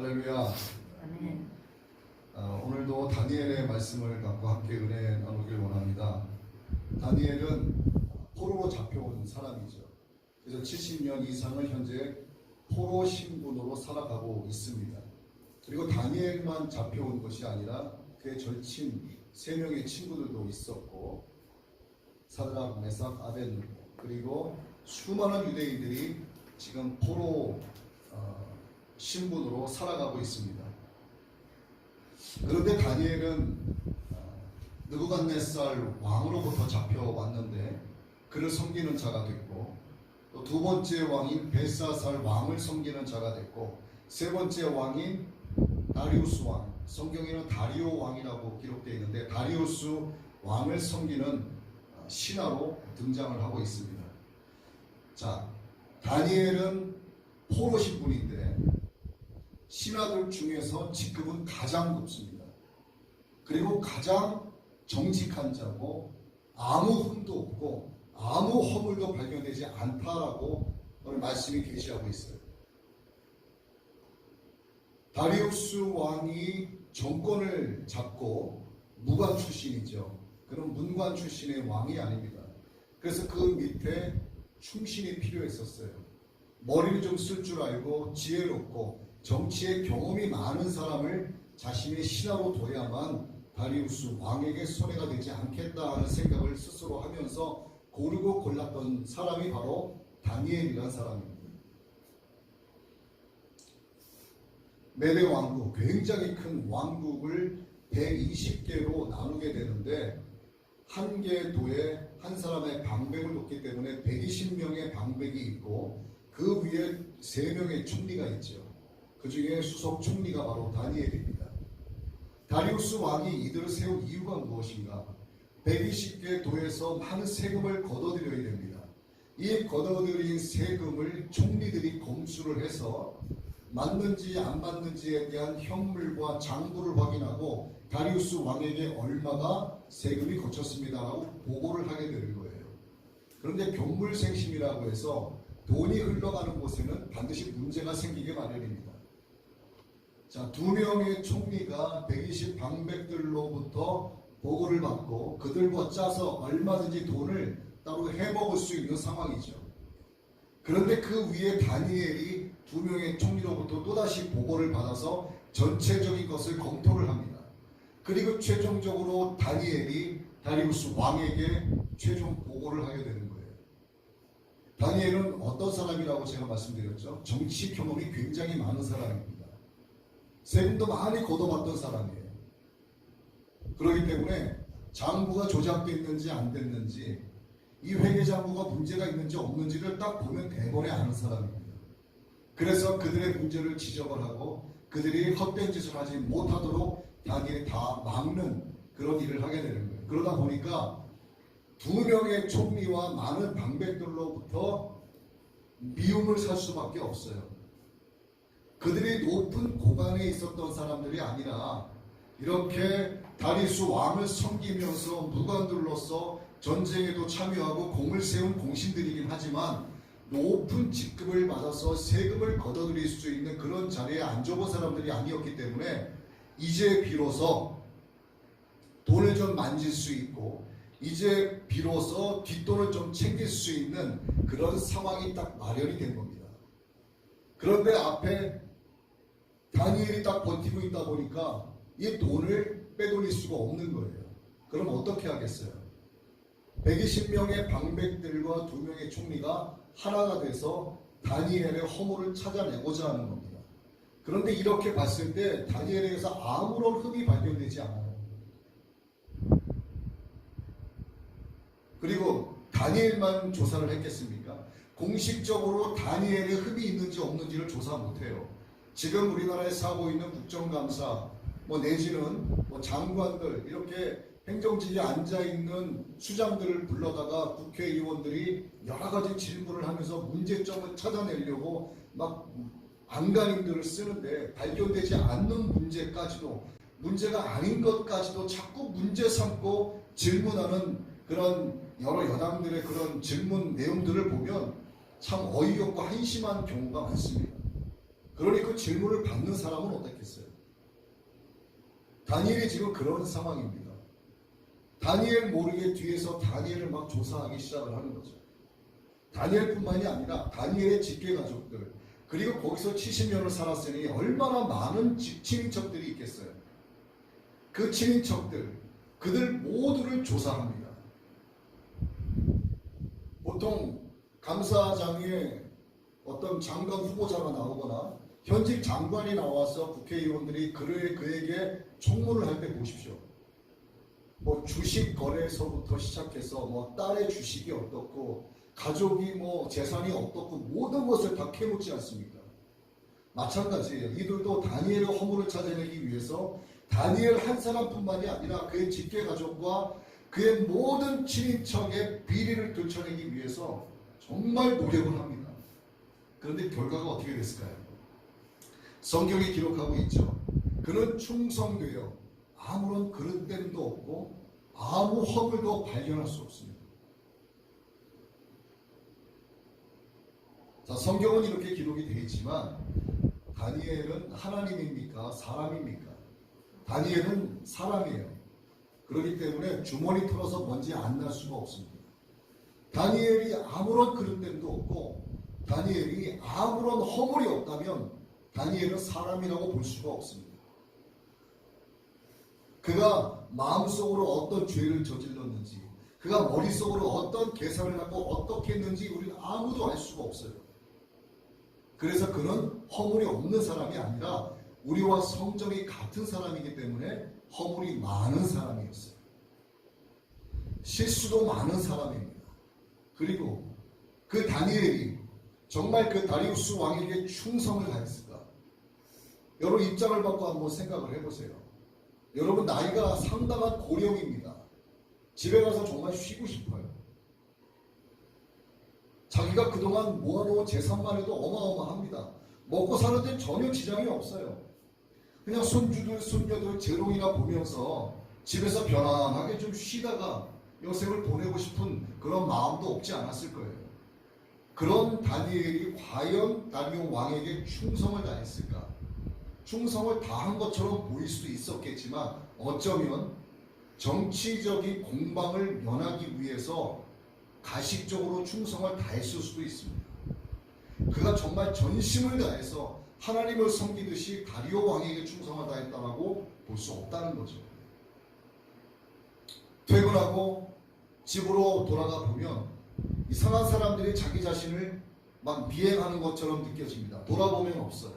할렐루야. 아멘. 오늘도 다니엘의 말씀을 갖고 함께 은혜 나누길 원합니다. 다니엘은 포로로 잡혀온 사람이죠. 그래서 70년 이상을 현재 포로 신분으로 살아가고 있습니다. 그리고 다니엘만 잡혀온 것이 아니라 그의 절친 3명의 친구들도 있었고, 사드락, 메삭, 아벤느고, 그리고 수많은 유대인들이 지금 포로 신분으로 살아가고 있습니다. 그런데 다니엘은 느부갓네살 왕으로부터 잡혀왔는데 그를 섬기는 자가 됐고, 또 두 번째 왕인 벨사살 왕을 섬기는 자가 됐고, 세 번째 왕인 다리우스 왕, 성경에는 다리오 왕이라고 기록되어 있는데 다리우스 왕을 섬기는 신하로 등장을 하고 있습니다. 자, 다니엘은 포로 신분인데 신하들 중에서 직급은 가장 높습니다. 그리고 가장 정직한 자고 아무 흠도 없고 아무 허물도 발견되지 않다라고 오늘 말씀이 계시하고 있어요. 다리우스 왕이 정권을 잡고 무관 출신이죠. 그런 문관 출신의 왕이 아닙니다. 그래서 그 밑에 충신이 필요했었어요. 머리를 좀 쓸 줄 알고 지혜롭고 정치에 경험이 많은 사람을 자신의 신하로 둬야만 다리우스 왕에게 손해가 되지 않겠다 하는 생각을 스스로 하면서 고르고 골랐던 사람이 바로 다니엘이라는 사람입니다. 메대 왕국, 굉장히 큰 왕국을 120개로 나누게 되는데 한 개 도에 한 사람의 방백을 놓기 때문에 120명의 방백이 있고 그 위에 3명의 총리가 있죠. 그 중에 수석 총리가 바로 다니엘입니다. 다리우스 왕이 이들을 세운 이유가 무엇인가? 120개 도에서 많은 세금을 걷어들여야 됩니다. 이 걷어들인 세금을 총리들이 검수를 해서 맞는지 안 맞는지에 대한 현물과 장부를 확인하고 다리우스 왕에게 얼마가 세금이 거쳤습니다라고 보고를 하게 되는 거예요. 그런데 경물생심이라고 해서 돈이 흘러가는 곳에는 반드시 문제가 생기게 마련입니다. 자, 2명의 총리가 120 방백들로부터 보고를 받고 그들과 짜서 얼마든지 돈을 따로 해먹을 수 있는 상황이죠. 그런데 그 위에 다니엘이 2명의 총리로부터 또다시 보고를 받아서 전체적인 것을 검토를 합니다. 그리고 최종적으로 다니엘이 다리우스 왕에게 최종 보고를 하게 되는 거예요. 다니엘은 어떤 사람이라고 제가 말씀드렸죠? 정치 경험이 굉장히 많은 사람입니다. 세금도 많이 걷어봤던 사람이에요. 그렇기 때문에 장부가 조작됐는지 안 됐는지, 이 회계장부가 문제가 있는지 없는지를 딱 보면 대번에 아는 사람입니다. 그래서 그들의 문제를 지적을 하고 그들이 헛된 짓을 하지 못하도록 다니엘이 다 막는 그런 일을 하게 되는 거예요. 그러다 보니까 2명의 총리와 많은 방백들로부터 미움을 살 수밖에 없어요. 그들이 높은 고관에 있었던 사람들이 아니라 이렇게 다리우스 왕을 섬기면서 무관들로서 전쟁에도 참여하고 공을 세운 공신들이긴 하지만 높은 직급을 받아서 세금을 걷어들일 수 있는 그런 자리에 앉아본 사람들이 아니었기 때문에 이제 비로소 돈을 좀 만질 수 있고 이제 비로소 뒷돈을 좀 챙길 수 있는 그런 상황이 딱 마련이 된 겁니다. 그런데 앞에 다니엘이 딱 버티고 있다 보니까 이 돈을 빼돌릴 수가 없는 거예요. 그럼 어떻게 하겠어요? 120명의 방백들과 2명의 총리가 하나가 돼서 다니엘의 허물을 찾아내고자 하는 겁니다. 그런데 이렇게 봤을 때 다니엘에게서 아무런 흠이 발견되지 않아요. 그리고 다니엘만 조사를 했겠습니까? 공식적으로 다니엘의 흠이 있는지 없는지를 조사 못해요. 지금 우리나라에서 하고 있는 국정감사 내지는 장관들, 이렇게 행정직에 앉아있는 수장들을 불러다가 국회의원들이 여러 가지 질문을 하면서 문제점을 찾아내려고 막 안간힘들을 쓰는데 발견되지 않는 문제까지도, 문제가 아닌 것까지도 자꾸 문제 삼고 질문하는 그런 여러 여당들의 그런 질문 내용들을 보면 참 어이없고 한심한 경우가 많습니다. 그러니 그 질문을 받는 사람은 어떻겠어요? 다니엘이 지금 그런 상황입니다. 다니엘 모르게 뒤에서 다니엘을 막 조사하기 시작을 하는 거죠. 다니엘뿐만이 아니라 다니엘의 직계 가족들, 그리고 거기서 70년을 살았으니 얼마나 많은 친인척들이 있겠어요. 그 친인척들, 그들 모두를 조사합니다. 보통 감사장에 어떤 장관 후보자가 나오거나 현직 장관이 나와서 국회의원들이 그에게 청문을 할 때 보십시오. 뭐 주식 거래서부터 시작해서 뭐 딸의 주식이 어떻고 가족이 뭐 재산이 어떻고 모든 것을 다 캐묻지 않습니까? 마찬가지예요. 이들도 다니엘의 허물을 찾아내기 위해서 다니엘 한 사람뿐만이 아니라 그의 직계 가족과 그의 모든 친인척의 비리를 들춰내기 위해서 정말 노력을 합니다. 그런데 결과가 어떻게 됐을까요? 성경이 기록하고 있죠. 그는 충성되어 아무런 그릇됨도 없고 아무 허물도 발견할 수 없습니다. 자, 성경은 이렇게 기록이 되어 있지만 다니엘은 하나님입니까? 사람입니까? 다니엘은 사람이에요. 그렇기 때문에 주머니 털어서 먼지 안 날 수가 없습니다. 다니엘이 아무런 그릇됨도 없고 다니엘이 아무런 허물이 없다면 다니엘은 사람이라고 볼 수가 없습니다. 그가 마음속으로 어떤 죄를 저질렀는지, 그가 머릿속으로 어떤 계산을 하고 어떻게 했는지 우리는 아무도 알 수가 없어요. 그래서 그는 허물이 없는 사람이 아니라 우리와 성정이 같은 사람이기 때문에 허물이 많은 사람이었어요. 실수도 많은 사람입니다. 그리고 그 다니엘이 정말 그 다리우스 왕에게 충성을 다했을까? 여러분 입장을 바꿔 한번 생각을 해보세요. 여러분 나이가 상당한 고령입니다. 집에 가서 정말 쉬고 싶어요. 자기가 그동안 모아놓은 재산만 해도 어마어마합니다. 먹고 사는데 전혀 지장이 없어요. 그냥 손주들 손녀들 재롱이나 보면서 집에서 편안하게 좀 쉬다가 여생을 보내고 싶은 그런 마음도 없지 않았을 거예요. 그런 다니엘이 과연 다리오 왕에게 충성을 다했을까? 충성을 다한 것처럼 보일 수도 있었겠지만 어쩌면 정치적인 공방을 면하기 위해서 가식적으로 충성을 다했을 수도 있습니다. 그가 정말 전심을 다해서 하나님을 섬기듯이 다리오 왕에게 충성을 다했다고 볼 수 없다는 거죠. 퇴근하고 집으로 돌아가 보면 이상한 사람들이 자기 자신을 막 미행하는 것처럼 느껴집니다. 돌아보면 없어요.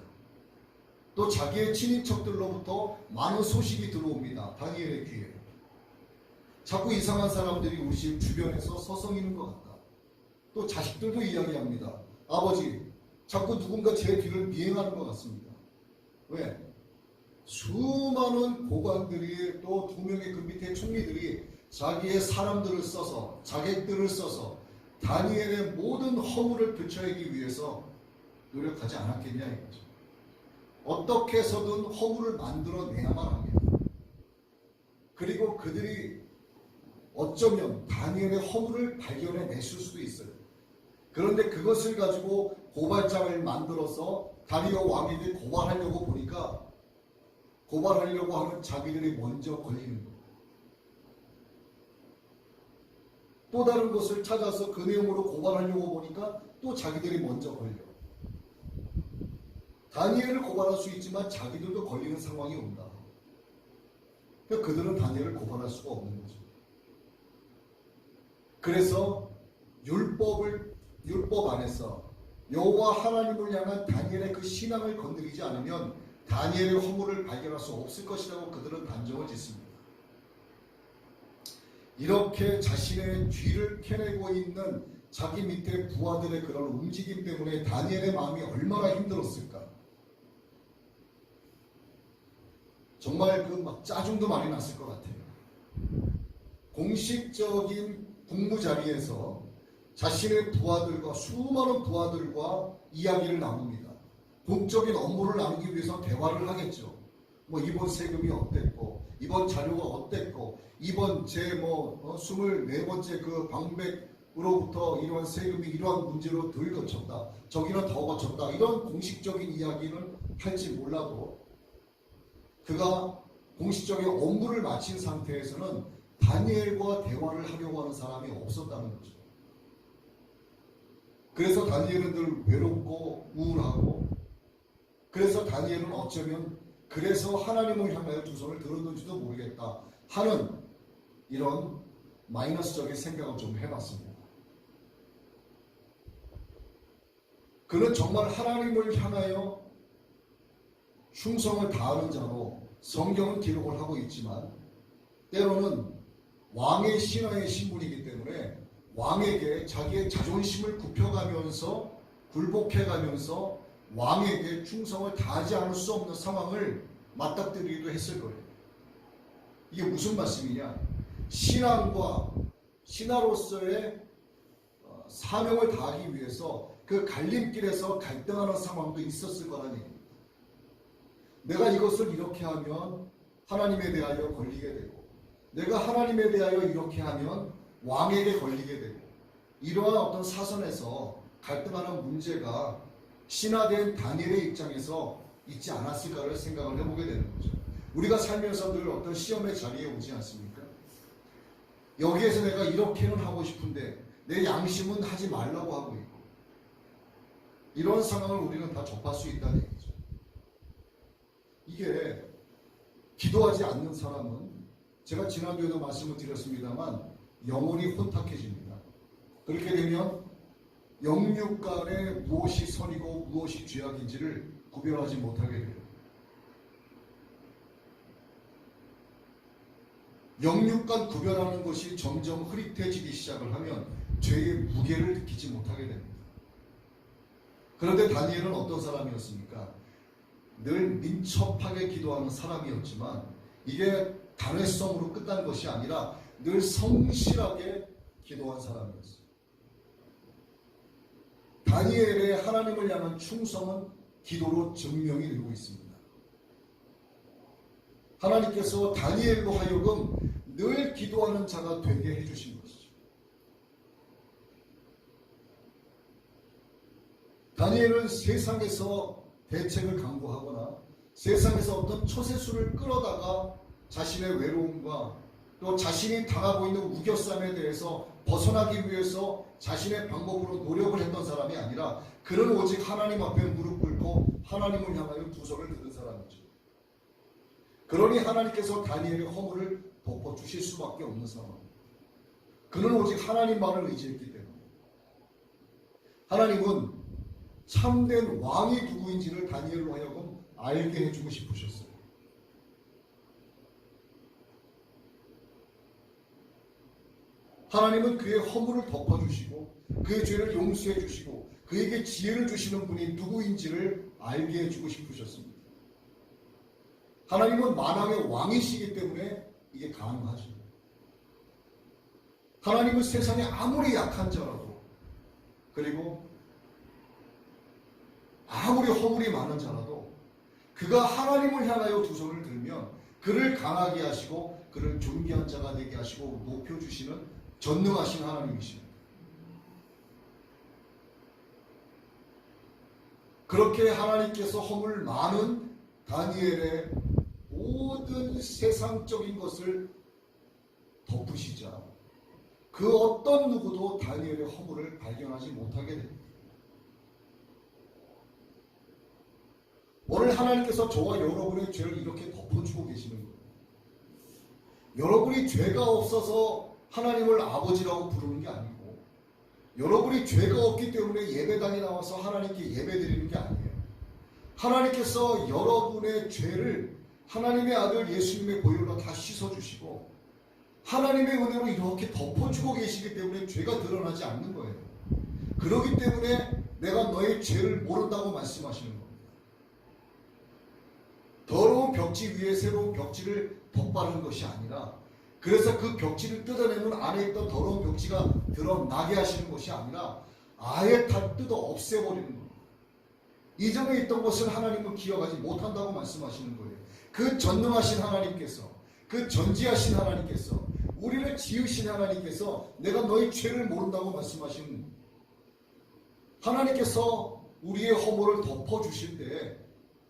또 자기의 친인척들로부터 많은 소식이 들어옵니다. 다니엘의 귀에. 자꾸 이상한 사람들이 우리 집 주변에서 서성이는 것 같다. 또 자식들도 이야기합니다. 아버지, 자꾸 누군가 제 뒤를 미행하는 것 같습니다. 왜? 수많은 고관들이 또 두 명의 그 밑에 총리들이 자기의 사람들을 써서 자객들을 써서 다니엘의 모든 허물을 들춰내기 위해서 노력하지 않았겠냐 이거죠. 어떻게 해서든 허물을 만들어내야만 합니다. 그리고 그들이 어쩌면 다니엘의 허물을 발견해냈을 수도 있어요. 그런데 그것을 가지고 고발장을 만들어서 다리오 왕에게 고발하려고 보니까 고발하려고 하는 자기들이 먼저 걸리는 거예요. 또 다른 것을 찾아서 그 내용으로 고발하려고 보니까 또 자기들이 먼저 걸려. 다니엘을 고발할 수 있지만 자기들도 걸리는 상황이 온다. 그러니까 그들은 다니엘을 고발할 수가 없는 거죠. 그래서 율법 안에서 여호와 하나님을 향한 다니엘의 그 신앙을 건드리지 않으면 다니엘의 허물을 발견할 수 없을 것이라고 그들은 단정을 짓습니다. 이렇게 자신의 뒤를 캐내고 있는 자기 밑에 부하들의 그런 움직임 때문에 다니엘의 마음이 얼마나 힘들었을까. 정말 그 막 짜증도 많이 났을 것 같아요. 공식적인 국무 자리에서 자신의 부하들과 수많은 부하들과 이야기를 나눕니다. 공적인 업무를 나누기 위해서 대화를 하겠죠. 뭐 이번 세금이 어땠고, 이번 자료가 어땠고, 이번 제 24번째 그 방백 으로부터 이러한 세금이 이러한 문제로 덜 거쳤다, 저기는 더 거쳤다, 이런 공식적인 이야기는 할지 몰라도 그가 공식적인 업무를 마친 상태에서는 다니엘과 대화를 하려고 하는 사람이 없었다는 거죠. 그래서 다니엘은 늘 외롭고 우울하고, 그래서 다니엘은 어쩌면 그래서 하나님을 향하여 두 손을 들었는지도 모르겠다 하는 이런 마이너스적인 생각을 좀 해봤습니다. 그는 정말 하나님을 향하여 충성을 다하는 자로 성경은 기록을 하고 있지만, 때로는 왕의 신하의 신분이기 때문에 왕에게 자기의 자존심을 굽혀가면서 굴복해가면서 왕에게 충성을 다하지 않을 수 없는 상황을 맞닥뜨리기도 했을 거예요. 이게 무슨 말씀이냐? 신앙과 신하로서의 사명을 다하기 위해서 그 갈림길에서 갈등하는 상황도 있었을 거라는 얘기입니다. 내가 이것을 이렇게 하면 하나님에 대하여 걸리게 되고, 내가 하나님에 대하여 이렇게 하면 왕에게 걸리게 되고, 이러한 어떤 사선에서 갈등하는 문제가 신하된 다니엘의 입장에서 있지 않았을까를 생각을 해보게 되는 거죠. 우리가 살면서 늘 어떤 시험의 자리에 오지 않습니까? 여기에서 내가 이렇게는 하고 싶은데 내 양심은 하지 말라고 하고 있고, 이런 상황을 우리는 다 접할 수 있다는 얘기죠. 이게 기도하지 않는 사람은, 제가 지난주에도 말씀을 드렸습니다만, 영혼이 혼탁해집니다. 그렇게 되면 영육 간에 무엇이 선이고 무엇이 죄악인지를 구별하지 못하게 돼요. 영육 간 구별하는 것이 점점 흐릿해지기 시작을 하면 죄의 무게를 느끼지 못하게 됩니다. 그런데 다니엘은 어떤 사람이었습니까? 늘 민첩하게 기도하는 사람이었지만 이게 단회성으로 끝난 것이 아니라 늘 성실하게 기도한 사람이었어요. 다니엘의 하나님을 향한 충성은 기도로 증명이 되고 있습니다. 하나님께서 다니엘로 하여금 늘 기도하는 자가 되게 해주신 것이죠. 다니엘은 세상에서 대책을 강구하거나 세상에서 어떤 처세술을 끌어다가 자신의 외로움과 또 자신이 당하고 있는 우겨쌈에 대해서 벗어나기 위해서 자신의 방법으로 노력을 했던 사람이 아니라, 그는 오직 하나님 앞에 무릎 꿇고 하나님을 향하여 두 손을 드는 사람이죠. 그러니 하나님께서 다니엘의 허물을 덮어주실 수밖에 없는 상황. 그는 오직 하나님만을 의지했기 때문에. 하나님은 참된 왕이 누구인지를 다니엘로 하여금 알게 해주고 싶으셨어요. 하나님은 그의 허물을 덮어주시고 그의 죄를 용서해 주시고 그에게 지혜를 주시는 분이 누구인지를 알게 해주고 싶으셨습니다. 하나님은 만왕의 왕이시기 때문에 이게 가능하죠. 하나님은 세상에 아무리 약한 자라도, 그리고 아무리 허물이 많은 자라도 그가 하나님을 향하여 두 손을 들면 그를 강하게 하시고 그를 존귀한 자가 되게 하시고 높여주시는 전능하신 하나님이십니다. 그렇게 하나님께서 허물 많은 다니엘의 모든 세상적인 것을 덮으시자 그 어떤 누구도 다니엘의 허물을 발견하지 못하게 됩니다. 오늘 하나님께서 저와 여러분의 죄를 이렇게 덮어주고 계시는 거예요. 여러분이 죄가 없어서 하나님을 아버지라고 부르는 게 아니고, 여러분이 죄가 없기 때문에 예배당에 나와서 하나님께 예배드리는 게 아니에요. 하나님께서 여러분의 죄를 하나님의 아들 예수님의 보혈로 다 씻어주시고 하나님의 은혜로 이렇게 덮어주고 계시기 때문에 죄가 드러나지 않는 거예요. 그렇기 때문에 내가 너의 죄를 모른다고 말씀하시는 겁니다. 더러운 벽지 위에 새로운 벽지를 덧바르는 것이 아니라, 그래서 그 벽지를 뜯어내면 안에 있던 더러운 벽지가 드러나게 하시는 것이 아니라 아예 다 뜯어 없애버리는 겁니다. 이전에 있던 것을 하나님은 기억하지 못한다고 말씀하시는 거예요. 그 전능하신 하나님께서, 그 전지하신 하나님께서 우리를 지으신 하나님께서 내가 너희 죄를 모른다고 말씀하신 하나님께서 우리의 허물을 덮어주실 때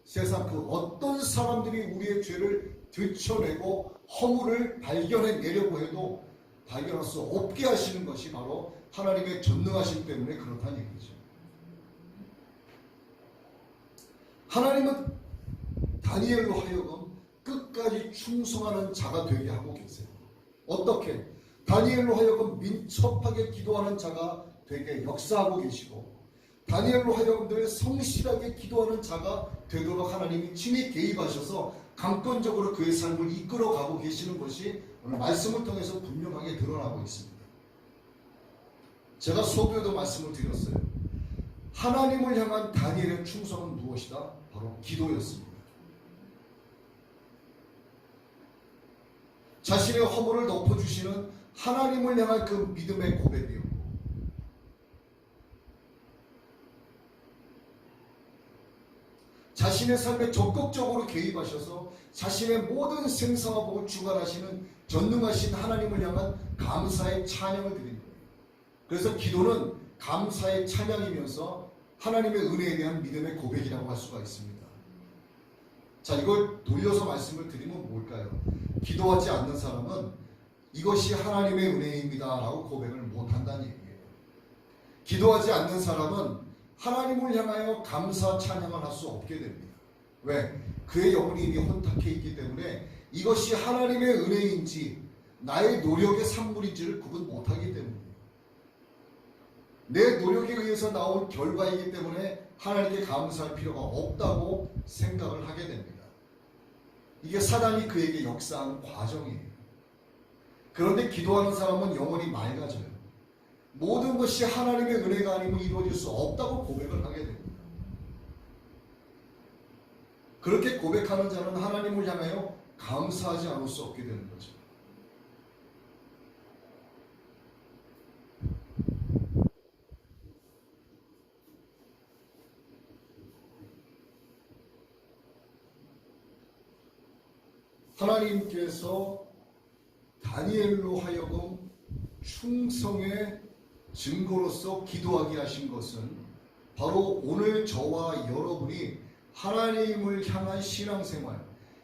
세상 그 어떤 사람들이 우리의 죄를 들춰내고 허물을 발견해내려고 해도 발견할 수 없게 하시는 것이 바로 하나님의 전능하심 때문에 그렇다는 얘기죠. 하나님은 다니엘로 하여금 끝까지 충성하는 자가 되게 하고 계세요. 어떻게? 다니엘로 하여금 민첩하게 기도하는 자가 되게 역사하고 계시고 다니엘로 하여금 늘 성실하게 기도하는 자가 되도록 하나님이 친히 개입하셔서 강권적으로 그의 삶을 이끌어가고 계시는 것이 오늘 말씀을 통해서 분명하게 드러나고 있습니다. 제가 수업에도 말씀을 드렸어요. 하나님을 향한 다니엘의 충성은 무엇이다? 바로 기도였습니다. 자신의 허물을 덮어주시는 하나님을 향한 그 믿음의 고백이요. 자신의 삶에 적극적으로 개입하셔서 자신의 모든 생사화복을 주관하시는 전능하신 하나님을 향한 감사의 찬양을 드립니다. 그래서 기도는 감사의 찬양이면서 하나님의 은혜에 대한 믿음의 고백이라고 할 수가 있습니다. 자, 이걸 돌려서 말씀을 드리면 뭘까요? 기도하지 않는 사람은 이것이 하나님의 은혜입니다 라고 고백을 못한다는 얘기예요. 기도하지 않는 사람은 하나님을 향하여 감사 찬양을 할 수 없게 됩니다. 왜? 그의 영혼이 이미 혼탁해 있기 때문에 이것이 하나님의 은혜인지 나의 노력의 산물인지를 구분 못하기 때문이에요. 내 노력에 의해서 나온 결과이기 때문에 하나님께 감사할 필요가 없다고 생각을 하게 됩니다. 이게 사단이 그에게 역사한 과정이에요. 그런데 기도하는 사람은 영혼이 맑아져요. 모든 것이 하나님의 은혜가 아니면 이루어질 수 없다고 고백을 하게 됩니다. 그렇게 고백하는 자는 하나님을 향하여 감사하지 않을 수 없게 되는 거죠. 하나님께서 다니엘로 하여금 충성의 증거로서 기도하게 하신 것은 바로 오늘 저와 여러분이 하나님을 향한 신앙생활,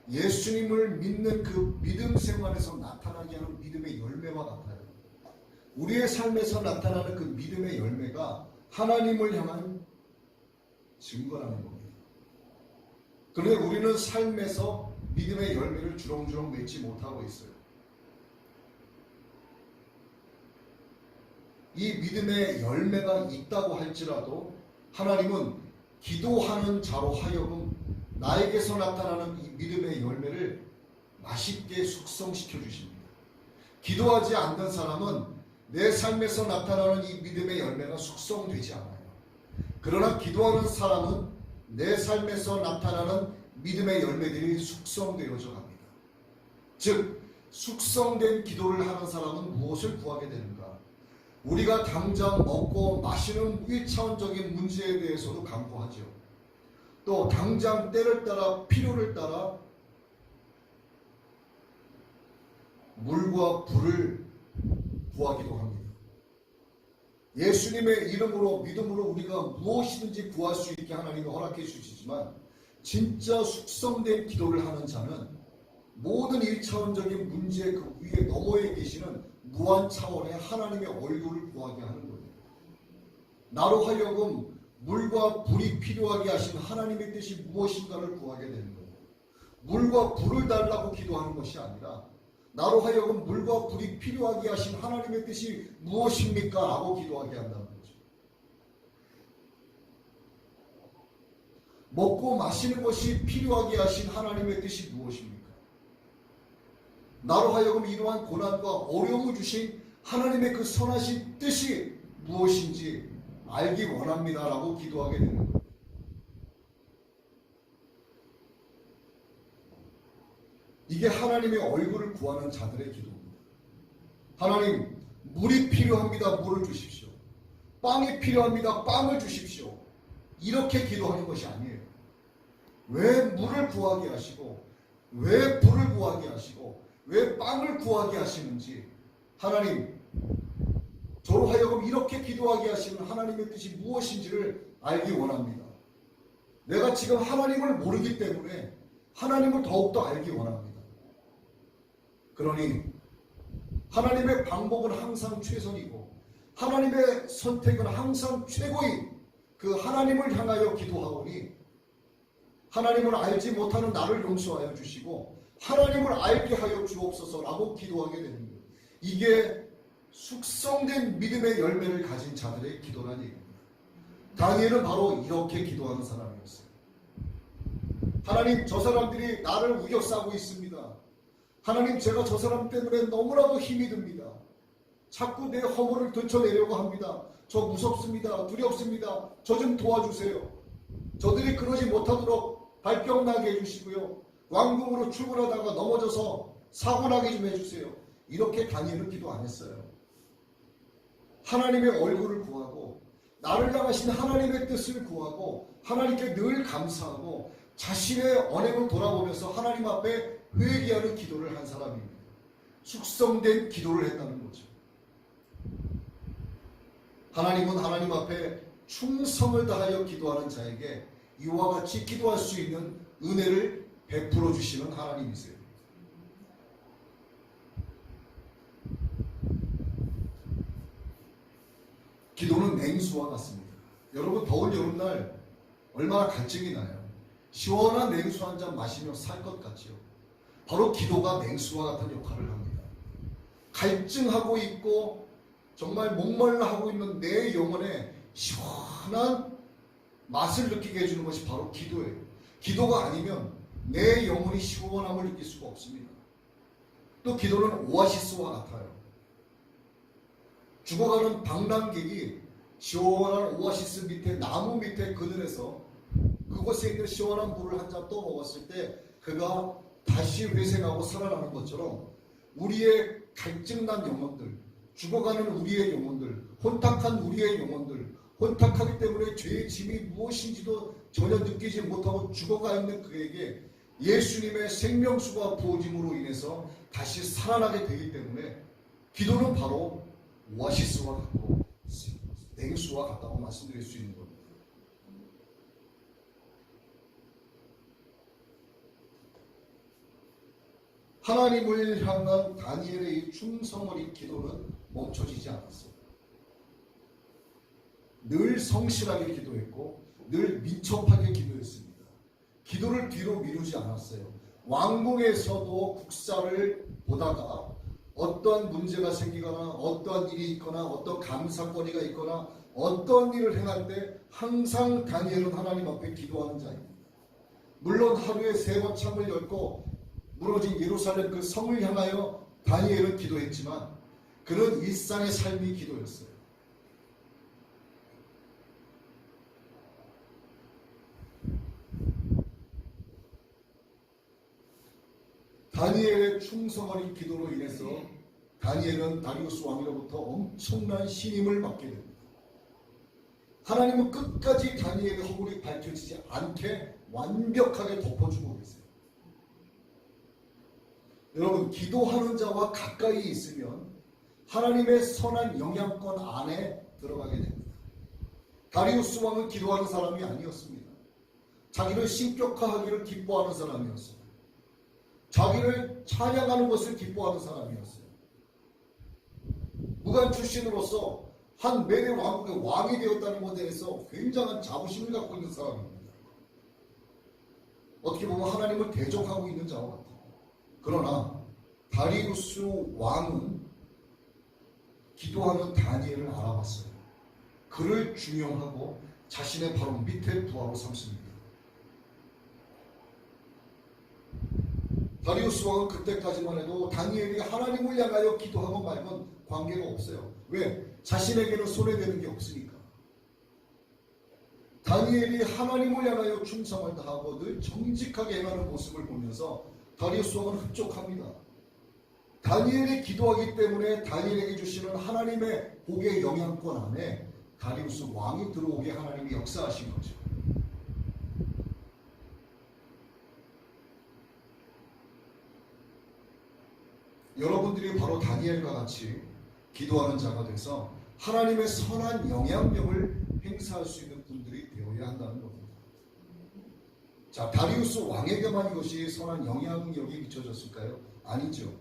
예수님을 믿는 그 믿음 생활에서 나타나게 하는 믿음의 열매와 같아요. 우리의 삶에서 나타나는 그 믿음의 열매가 하나님을 향한 증거라는 겁니다. 그런데 우리는 삶에서 믿음의 열매를 주렁주렁 맺지 못하고 있어요. 이 믿음의 열매가 있다고 할지라도 하나님은 기도하는 자로 하여금 나에게서 나타나는 이 믿음의 열매를 맛있게 숙성시켜 주십니다. 기도하지 않는 사람은 내 삶에서 나타나는 이 믿음의 열매가 숙성되지 않아요. 그러나 기도하는 사람은 내 삶에서 나타나는 믿음의 열매들이 숙성되어져 갑니다. 즉 숙성된 기도를 하는 사람은 무엇을 구하게 되는가? 우리가 당장 먹고 마시는 1차원적인 문제에 대해서도 간구하죠. 또 당장 때를 따라 필요를 따라 물과 불을 구하기도 합니다. 예수님의 이름으로 믿음으로 우리가 무엇이든지 구할 수 있게 하나님이 허락해 주시지만 진짜 숙성된 기도를 하는 자는 모든 1차원적인 문제 그 위에 너머에 계시는 무한 차원의 하나님의 얼굴을 구하게 하는 거예요. 나로 하여금 물과 불이 필요하게 하신 하나님의 뜻이 무엇인가를 구하게 되는 거예요. 물과 불을 달라고 기도하는 것이 아니라 나로 하여금 물과 불이 필요하게 하신 하나님의 뜻이 무엇입니까? 라고 기도하게 한다는 거죠. 먹고 마시는 것이 필요하게 하신 하나님의 뜻이 무엇입니까? 나로 하여금 이러한 고난과 어려움을 주신 하나님의 그 선하신 뜻이 무엇인지 알기 원합니다 라고 기도하게 되는 거예요. 이게 하나님의 얼굴을 구하는 자들의 기도입니다. 하나님, 물이 필요합니다. 물을 주십시오. 빵이 필요합니다. 빵을 주십시오. 이렇게 기도하는 것이 아니에요. 왜 물을 구하게 하시고 왜 불을 구하게 하시고 왜 빵을 구하게 하시는지 하나님, 저로 하여금 이렇게 기도하게 하시는 하나님의 뜻이 무엇인지를 알기 원합니다. 내가 지금 하나님을 모르기 때문에 하나님을 더욱더 알기 원합니다. 그러니 하나님의 방법은 항상 최선이고 하나님의 선택은 항상 최고인 그 하나님을 향하여 기도하오니 하나님을 알지 못하는 나를 용서하여 주시고 하나님을 알게 하여 주옵소서라고 기도하게 되는 거예요. 이게 숙성된 믿음의 열매를 가진 자들의 기도라는 얘기입니다. 다니엘은 바로 이렇게 기도하는 사람이었어요. 하나님, 저 사람들이 나를 우겨싸고 있습니다. 하나님, 제가 저 사람 때문에 너무나도 힘이 듭니다. 자꾸 내 허물을 들춰내려고 합니다. 저 무섭습니다. 두렵습니다. 저 좀 도와주세요. 저들이 그러지 못하도록 발병나게 해주시고요. 왕궁으로 출근하다가 넘어져서 사고나게 좀 해주세요. 이렇게 다니엘은 기도 안 했어요. 하나님의 얼굴을 구하고 나를 향하신 하나님의 뜻을 구하고 하나님께 늘 감사하고 자신의 언행을 돌아보면서 하나님 앞에 회개하는 기도를 한 사람입니다. 숙성된 기도를 했다는 거죠. 하나님은 하나님 앞에 충성을 다하여 기도하는 자에게 이와 같이 기도할 수 있는 은혜를 베풀어 주시는 하나님이세요. 기도는 냉수와 같습니다. 여러분, 더운 여름날 얼마나 갈증이 나요. 시원한 냉수 한 잔 마시며 살 것 같지요. 바로 기도가 냉수와 같은 역할을 합니다. 갈증하고 있고 정말 목말라 하고 있는 내 영혼에 시원한 맛을 느끼게 해주는 것이 바로 기도예요. 기도가 아니면 내 영혼이 시원함을 느낄 수가 없습니다. 또 기도는 오아시스와 같아요. 죽어가는 방랑객이 시원한 오아시스 밑에 나무 밑에 그늘에서 그곳에 있는 시원한 물을 한 잔 떠먹었을 때 그가 다시 회생하고 살아나는 것처럼 우리의 갈증난 영혼들, 죽어가는 우리의 영혼들, 혼탁한 우리의 영혼들, 혼탁하기 때문에 죄의 짐이 무엇인지도 전혀 느끼지 못하고 죽어가 있는 그에게 예수님의 생명수가 부어짐으로 인해서 다시 살아나게 되기 때문에 기도는 바로 오아시스와 같고 냉수와 같다고 말씀드릴 수 있는 겁니다. 하나님을 향한 다니엘의 이 충성어린 기도는 멈춰지지 않았어요. 늘 성실하게 기도했고 늘 민첩하게 기도했습니다. 기도를 뒤로 미루지 않았어요. 왕궁에서도 국사를 보다가 어떠한 문제가 생기거나 어떠한 일이 있거나 어떤 감사거리가 있거나 어떤 일을 행할 때 항상 다니엘은 하나님 앞에 기도하는 자입니다. 물론 하루에 3번 창을 열고 무너진 예루살렘 그 성을 향하여 다니엘은 기도했지만 그는 일상의 삶이 기도였어요. 다니엘의 충성어린 기도로 인해서 다니엘은 다리우스 왕으로부터 엄청난 신임을 받게 됩니다. 하나님은 끝까지 다니엘의 허물이 밝혀지지 않게 완벽하게 덮어주고 계세요. 여러분, 기도하는 자와 가까이 있으면 하나님의 선한 영향권 안에 들어가게 됩니다. 다리우스 왕은 기도하는 사람이 아니었습니다. 자기를 신격화하기를 기뻐하는 사람이었어요. 자기를 찬양하는 것을 기뻐하는 사람이었어요. 무관 출신으로서 한 메대 왕국의 왕이 되었다는 것에 대해서 굉장한 자부심을 갖고 있는 사람입니다. 어떻게 보면 하나님을 대적하고 있는 자와 같아요. 그러나 다리우스 왕은 기도하는 다니엘을 알아봤어요. 그를 중용하고 자신의 바로 밑에 부하로 삼습니다. 다리우스 왕은 그때까지만 해도 다니엘이 하나님을 향하여 기도하고 말건 관계가 없어요. 왜? 자신에게는 손해되는 게 없으니까. 다니엘이 하나님을 향하여 충성을 다하고 늘 정직하게 행하는 모습을 보면서 다리우스 왕은 흡족합니다. 다니엘이 기도하기 때문에 다니엘에게 주시는 하나님의 복의 영향권 안에 다리우스 왕이 들어오게 하나님이 역사하신 거죠. 여러분들이 바로 다니엘과 같이 기도하는 자가 돼서 하나님의 선한 영향력을 행사할 수 있는 분들이 되어야 한다는 겁니다. 자, 다리우스 왕에게만 이것이 선한 영향력이 미쳐졌을까요? 아니죠.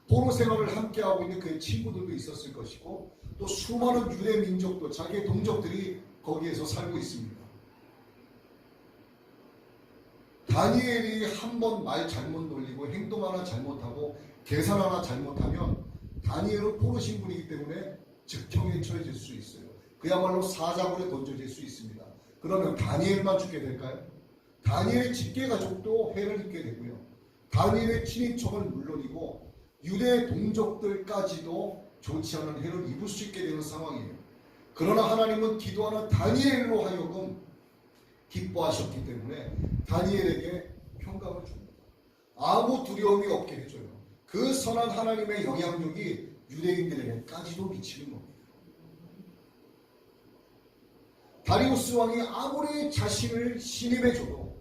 포로 생활을 함께하고 있는 그의 친구들도 있었을 것이고 또 수많은 유대 민족도 자기의 동족들이 거기에서 살고 있습니다. 다니엘이 한 번 말 잘못 놀리고 행동 하나 잘못하고 계산 하나 잘못하면 다니엘은 포로 신분이기 때문에 즉형에 처해질 수 있어요. 그야말로 사자굴에 던져질 수 있습니다. 그러면 다니엘만 죽게 될까요? 다니엘의 직계가족도 해를 입게 되고요. 다니엘의 친인척은 물론이고 유대 동족들까지도 좋지 않은 해를 입을 수 있게 되는 상황이에요. 그러나 하나님은 기도하는 다니엘로 하여금 기뻐하셨기 때문에 다니엘에게 평강을 줍니다. 아무 두려움이 없게 해줘요. 그 선한 하나님의 영향력이 유대인들에게까지도 미치는 겁니다. 다리우스 왕이 아무리 자신을 신임해줘도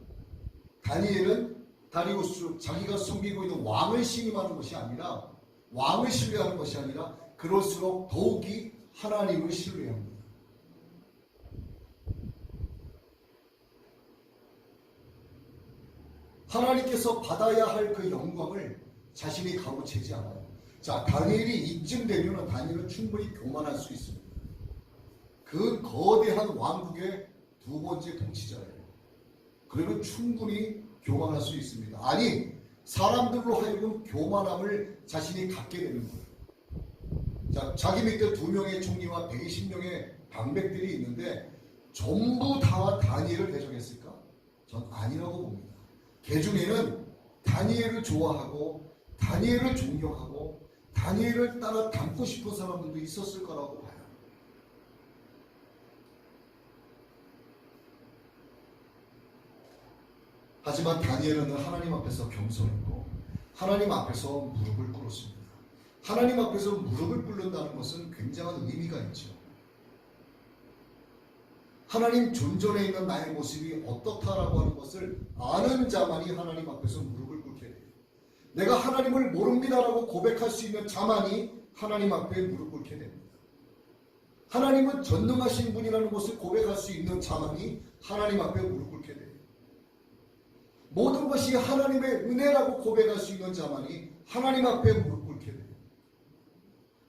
다니엘은 다리우스 자기가 섬기고 있는 왕을 신임하는 것이 아니라 왕을 신뢰하는 것이 아니라 그럴수록 더욱이 하나님을 신뢰합니다. 하나님께서 받아야 할 그 영광을 자신이 가로채지 않아요. 자, 다니엘이 이쯤 되면 다니엘은 충분히 교만할 수 있습니다. 그 거대한 왕국의 두 번째 통치자예요. 그러면 충분히 교만할 수 있습니다. 아니, 사람들로 하여금 교만함을 자신이 갖게 되는 거예요. 자, 자기 밑에 2명의 총리와 120명의 방백들이 있는데 전부 다 다니엘을 대적했을까? 전 아니라고 봅니다. 그 중에는 다니엘을 좋아하고 다니엘을 존경하고 다니엘을 따라 닮고 싶은 사람들도 있었을 거라고 봐요. 하지만 다니엘은 하나님 앞에서 겸손했고 하나님 앞에서 무릎을 꿇었습니다. 하나님 앞에서 무릎을 꿇는다는 것은 굉장한 의미가 있죠. 하나님 존전에 있는 나의 모습이 어떻다라고 하는 것을 아는 자만이 하나님 앞에서 무릎을 꿇게 돼요. 내가 하나님을 모릅니다라고 고백할 수 있는 자만이 하나님 앞에 무릎 꿇게 됩니다. 하나님은 전능하신 분이라는 것을 고백할 수 있는 자만이 하나님 앞에 무릎 꿇게 돼요. 모든 것이 하나님의 은혜라고 고백할 수 있는 자만이 하나님 앞에 무릎 꿇게 돼요.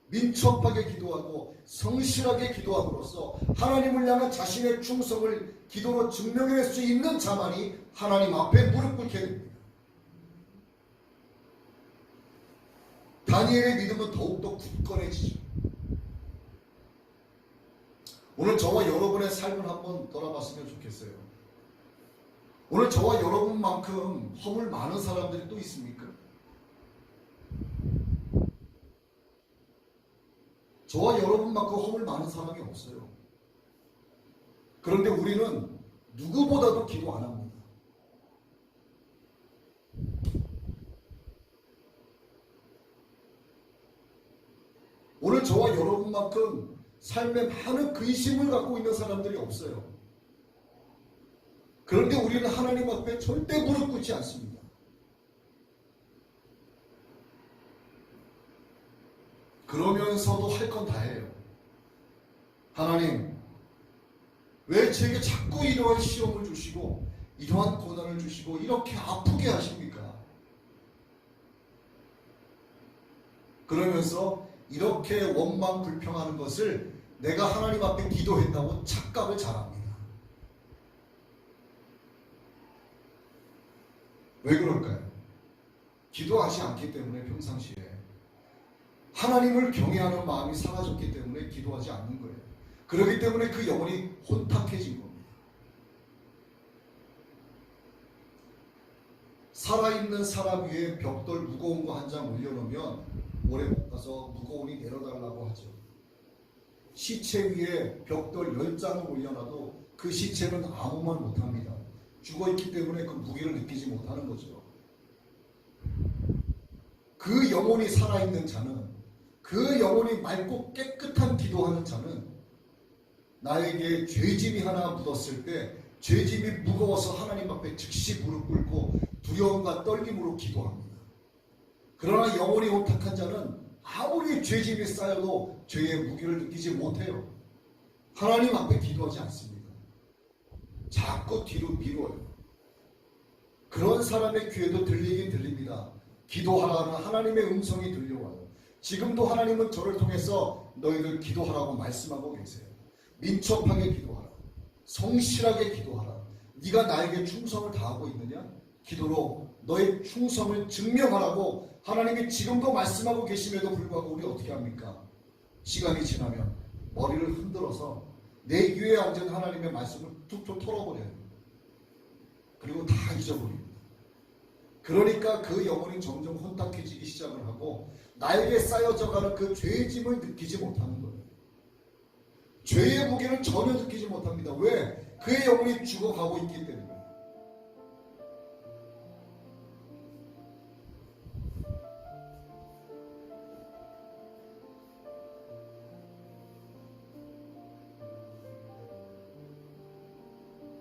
민첩하게 기도하고 성실하게 기도함으로써 하나님을 향한 자신의 충성을 기도로 증명할 수 있는 자만이 하나님 앞에 무릎 꿇게 됩니다. 다니엘의 믿음은 더욱더 굳건해지죠. 오늘 저와 여러분의 삶을 한번 돌아봤으면 좋겠어요. 오늘 저와 여러분만큼 허물 많은 사람들이 또 있습니까? 저와 여러분만큼 허물 많은 사람이 없어요. 그런데 우리는 누구보다도 기도 안 합니다. 오늘 저와 여러분만큼 삶에 많은 근심을 갖고 있는 사람들이 없어요. 그런데 우리는 하나님 앞에 절대 무릎 꿇지 않습니다. 그러면서도 할 건 다 해요. 하나님, 왜 제게 자꾸 이러한 시험을 주시고 이러한 고난을 주시고 이렇게 아프게 하십니까? 그러면서 이렇게 원망 불평하는 것을 내가 하나님 앞에 기도했다고 착각을 잘합니다. 왜 그럴까요? 기도하지 않기 때문에 평상시에 하나님을 경외하는 마음이 사라졌기 때문에 기도하지 않는 거예요. 그렇기 때문에 그 영혼이 혼탁해진 겁니다. 살아있는 사람 위에 벽돌 무거운 거 한 장 올려놓으면 오래 못 가서 무거우니 내려달라고 하죠. 시체 위에 벽돌 10장을 올려놔도 그 시체는 아무 말 못합니다. 죽어있기 때문에 그 무게를 느끼지 못하는 거죠. 그 영혼이 살아있는 자는, 그 영혼이 맑고 깨끗한 기도하는 자는 나에게 죄짐이 하나 묻었을 때 죄짐이 무거워서 하나님 앞에 즉시 무릎 꿇고 두려움과 떨림으로 기도합니다. 그러나 영혼이 혼탁한 자는 아무리 죄짐이 쌓여도 죄의 무게를 느끼지 못해요. 하나님 앞에 기도하지 않습니다. 자꾸 뒤로 미뤄요. 그런 사람의 귀에도 들리긴 들립니다. 기도하라는 하나님의 음성이 들려와요. 지금도 하나님은 저를 통해서 너희들 기도하라고 말씀하고 계세요. 민첩하게 기도하라. 성실하게 기도하라. 네가 나에게 충성을 다하고 있느냐? 기도로 너의 충성을 증명하라고 하나님이 지금도 말씀하고 계심에도 불구하고 우리 어떻게 합니까? 시간이 지나면 머리를 흔들어서 내 귀에 앉은 하나님의 말씀을 툭툭 털어버려요. 그리고 다 잊어버립니다. 그러니까 그 영혼이 점점 혼탁해지기 시작을 하고 나에게 쌓여져가는 그 죄의 짐을 느끼지 못하는 거예요. 죄의 무게를 전혀 느끼지 못합니다. 왜? 그의 영혼이 죽어가고 있기 때문에.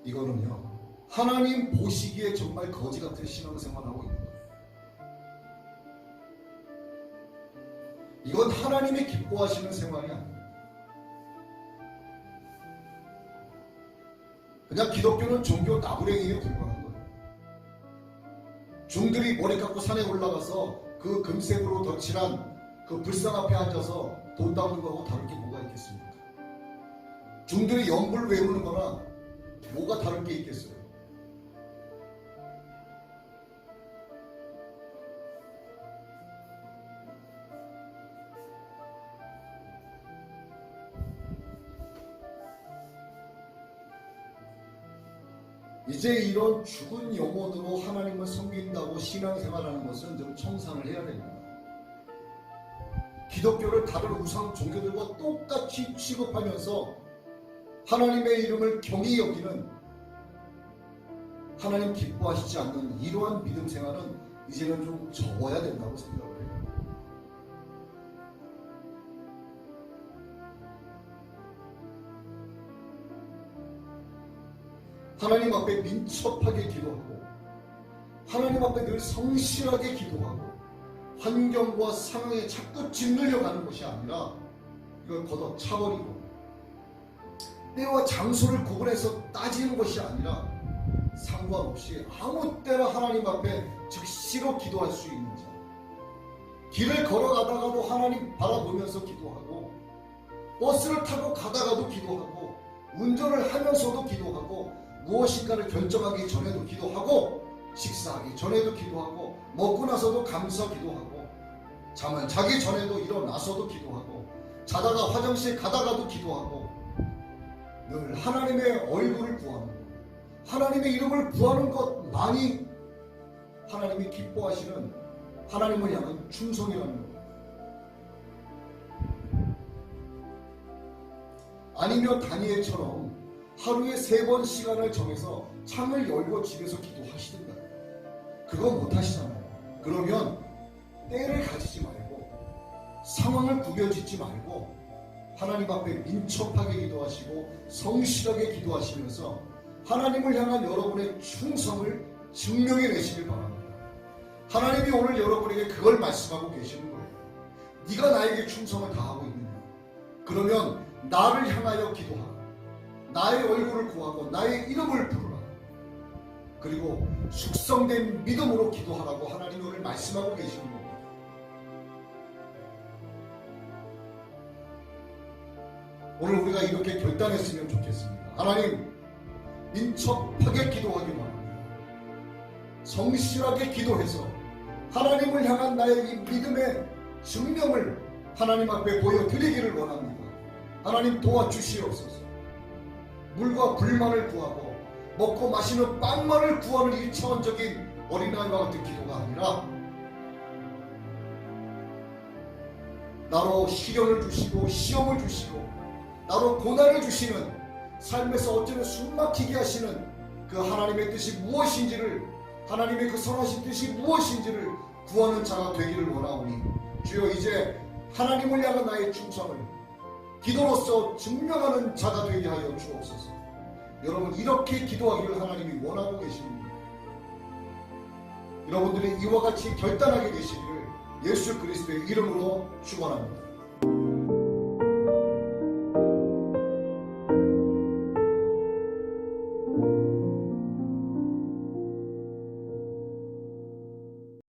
이거는요, 하나님 보시기에 정말 거지 같은 신앙생활하고 있는 거예요. 이건 하나님이 기뻐하시는 생활이 아니에요. 그냥 기독교는 종교 나부랭이에 불과한 거예요. 중들이 머리 깎고 산에 올라가서 그 금색으로 덧칠한 그 불상 앞에 앉아서 돈 닦는 거하고 다를 게 뭐가 있겠습니까? 중들이 연불 외우는 거나 뭐가 다를 게 있겠어요? 이제 이런 죽은 영혼으로 하나님을 섬긴다고 신앙생활하는 것은 좀 청산을 해야 됩니다. 기독교를 다른 우상 종교들과 똑같이 취급하면서 하나님의 이름을 경히 여기는, 하나님 기뻐하시지 않는 이러한 믿음 생활은 이제는 좀 접어야 된다고 생각을 해요. 하나님 앞에 민첩하게 기도하고 하나님 앞에 늘 성실하게 기도하고 환경과 상황에 자꾸 짓눌려 가는 것이 아니라 이걸 걷어 차버리고 때와 장소를 구분해서 따지는 것이 아니라 상관없이 아무 때나 하나님 앞에 즉시로 기도할 수 있는 자, 길을 걸어가다가도 하나님 바라보면서 기도하고 버스를 타고 가다가도 기도하고 운전을 하면서도 기도하고 무엇인가를 결정하기 전에도 기도하고 식사하기 전에도 기도하고 먹고 나서도 감사 기도하고 잠을 자기 전에도 일어나서도 기도하고 자다가 화장실 가다가도 기도하고 늘 하나님의 얼굴을 구하는 것, 하나님의 이름을 구하는 것만이 하나님이 기뻐하시는 하나님을 향한 충성이라는 것. 아니면 다니엘처럼 하루에 3번 시간을 정해서 창을 열고 집에서 기도하시든가. 그거 못하시잖아요. 그러면 때를 가지지 말고 상황을 구겨짓지 말고 하나님 앞에 민첩하게 기도하시고 성실하게 기도하시면서 하나님을 향한 여러분의 충성을 증명해내시길 바랍니다. 하나님이 오늘 여러분에게 그걸 말씀하고 계시는 거예요. 네가 나에게 충성을 다하고 있느냐? 그러면 나를 향하여 기도하라. 나의 얼굴을 구하고 나의 이름을 부르라. 그리고 숙성된 믿음으로 기도하라고 하나님이 오늘 말씀하고 계시는 겁니다. 오늘 우리가 이렇게 결단했으면 좋겠습니다. 하나님, 민첩하게 기도하기만 합니다. 성실하게 기도해서 하나님을 향한 나의 이 믿음의 증명을 하나님 앞에 보여드리기를 원합니다. 하나님 도와주시옵소서. 물과 불만을 구하고 먹고 마시는 빵만을 구하는 일차원적인 어린아이와 같은 기도가 아니라 나로 시련을 주시고 시험을 주시고 나로 고난을 주시는 삶에서 어쩌면 숨막히게 하시는 그 하나님의 뜻이 무엇인지를, 하나님의 그 선하신 뜻이 무엇인지를 구하는 자가 되기를 원하오니 주여, 이제 하나님을 향한 나의 충성을 기도로서 증명하는 자가 되게 하여 주옵소서. 여러분, 이렇게 기도하기를 하나님이 원하고 계십니다. 여러분들이 이와 같이 결단하게 되시기를 예수 그리스도의 이름으로 축원합니다.